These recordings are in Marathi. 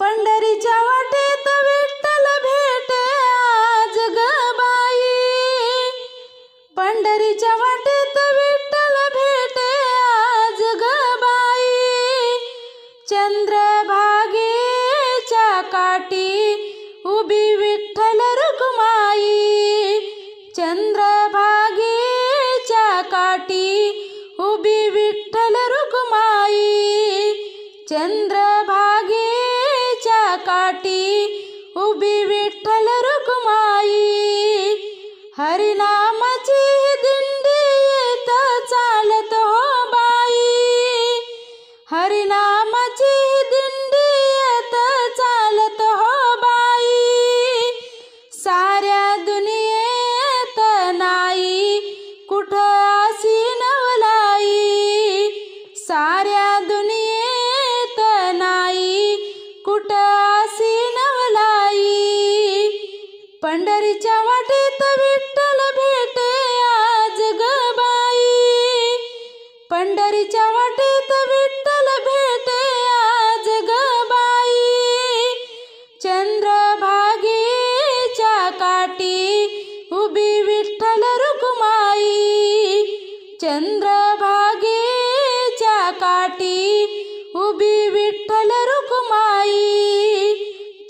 पंढरीच्या वाटेत विठ्ठल भेटे आज ग बाई, पंढरीच्या वाटेत विठ्ठल भेटे आज ग बाई। चंद्रभागेच्या काठी उभी विठ्ठल रुक्माई, चंद्रभागेच्या काठी उभी विठ्ठल रुक्माई, चंद्रभागेच्या काठी उभी विठ्ठल रुक्माई। हरिनामाची दिंडी येत चालत हो बाई, हरिनामाची दिंडी येत चालत हो बाई। साऱ्या दुनियेत नाही कुठं अशी नवलाई, साऱ्या दुनियेत नाही कुठं अशी नवलाई। पंढरीच्या वाटेत विठ्ठल भेटे आज ग बाई, पंढरीच्या वाटेत विठ्ठल भेटे आज ग बाई। चंद्रभागेच्या काठी उभी विठ्ठल रुक्माई, चंद्रभागेच्या काठी उभी विठ्ठल रुक्माई,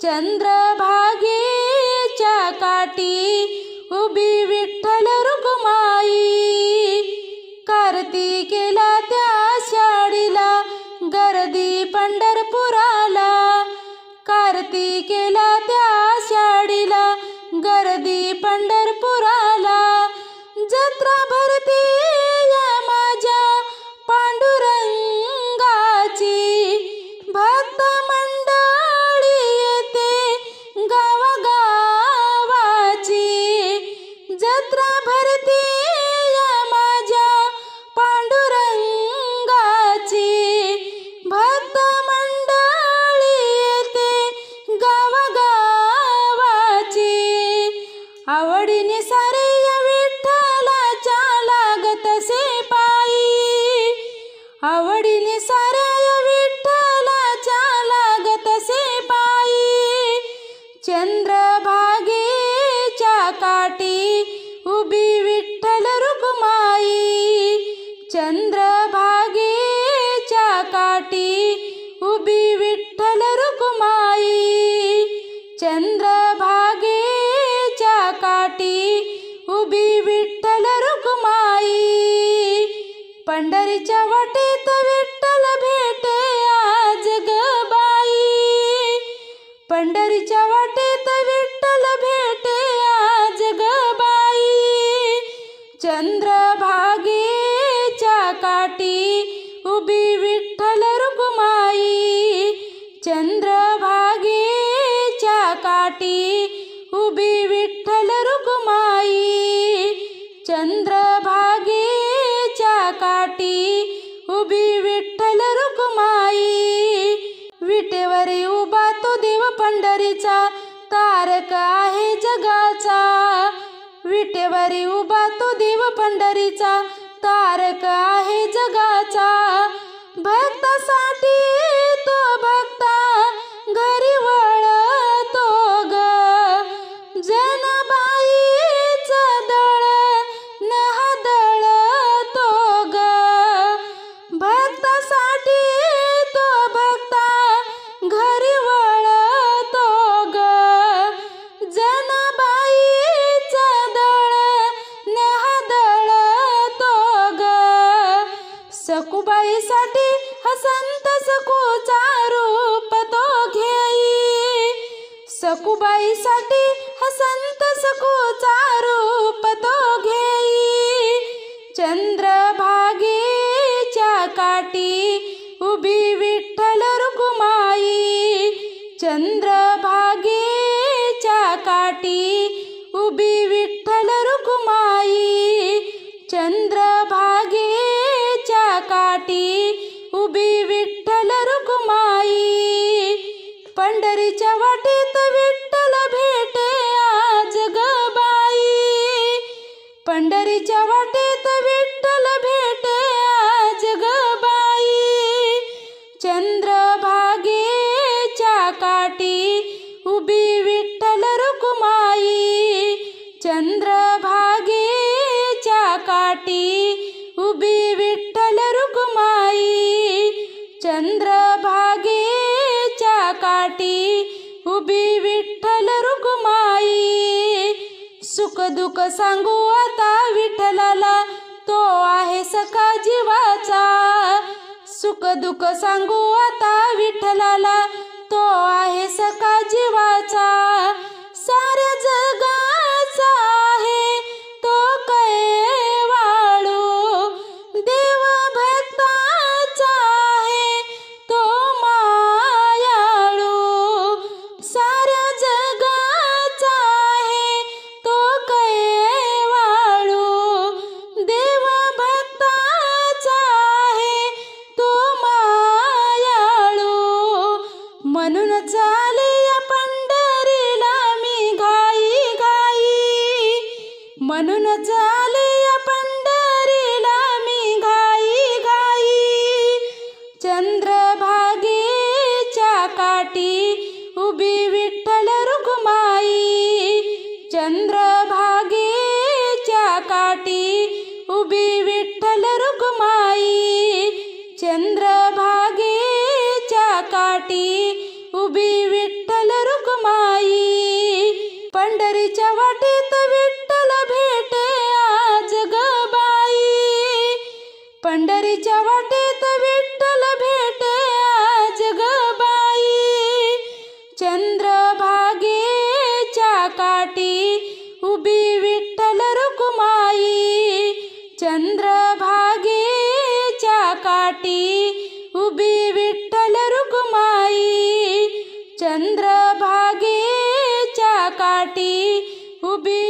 चंद्रभागेच्या काठी उभी विठ्ठल रुक्माई। कार्तिकेला त्या आषाढीला गर्दी पंढरपुराला, कार्तिकेला त्या आषाढीला गर्दी पंढरपुराला। जत्रा भरती या माझ्या पांडुरंगाची, भक्त मंडळी येते गावागावाची। जत्रा भरती या माझ्या पांडुरंगाची, भक्त मंडळी येते गावागावाची। आवडीने सारे या विठ्ठलाच्या लागतसे पायी, आवडीने साऱ्या या विठ्ठलाच्या लागतसे पायी। चंद्रभागेच्या काठी उभी विठ्ठल रुक्माई, चंद्रभागेच्या काठी उभी विठ्ठल रुक्माई, चंद्रभागेच्या काठी उभी विठ्ठल रुक्माई। पंढरीच्या वाटेत विठ्ठल भेटे आज ग बाई, पंढरीच्या वाटेत विठ्ठल भेटे आज ग बाई। चंद्रभागेच्या काठी उभी विठ्ठल रुक्माई, चंद्रभागेच्या काठी उभी विठ्ठल रुक्माई, चंद्रभागेच्या काठी उभी विठ्ठल रुक्माई। विटेवरी उभा तो देव पंढरीचा, तारक आहे जगाचा। विटेवरी उभा तो देव पंढरीचा, तारक आहे जगाचा। भक्तासाठी तो भक्ता घरी वळतो ग, जनाबाईचं दळ नहादळतो ग। भक्तासाठी तो भक्ता घरी वळतो ग, जनाबाईचं दळ नहादळतो ग। सखुबाईसाठी हसंत सखूचा रूप तो घेई, सखुबाईसाठी हसंत सखूचा रूप तो घेई। चंद्रभागेच्या काठी उभी विठ्ठल रुक्माई, चंद्रभागेच्या काठी उभी विठ्ठल रुक्माई, चंद्रभागेच्या काठी उभी विठ्ठल रुक्माई। पंढरीच्या वाटेत विठ्ठल भेटे आज ग बाई, पंढरीच्या वाटेत विठ्ठल भेटे आज ग बाई। चंद्रभागेच्या काठी चंद्रभागेच्या काठी उभी विठ्ठल रुक्माई. सुख दुःख सांगू आता विठ्ठलाला, तो आहे सखा जीवाचा. सुख दुःख सांगू आता विठ्ठलाला, तो आहे सखा जीवाचा. साऱ्या जगाचा आहे तो कैवाळू, देव भक्ताचा आहे तो मायाळू. साऱ्या जगाचा आहे तो कैवाळू, देव भक्ताचा आहे तो मायाळू. म्हणून चाले या पंढरीला मी घाई घाई, म्हणून चाले या पंढरीला मी घाई घाई. चंद्रभागेच्या काठी उभी विठ्ठल रुक्माई. चंद्रभागेच्या काठी उभी विठ्ठल रुक्माई. चंद्रभागेच्या काठी उभी विठ्ठल रुक्माई. पंढरीच्या वाटेत विठ्ठल भेटे आज ग बाई. पंढरीच्या वाटेत विठ्ठल भेटे आज ग बाई. चंद्रभागेच्या काठी उभी विठ्ठल रुक्माई. चंद्रभागेच्या काठी उभी विठ्ठल रुक्माई. चंद्रभागेच्या काठी उभी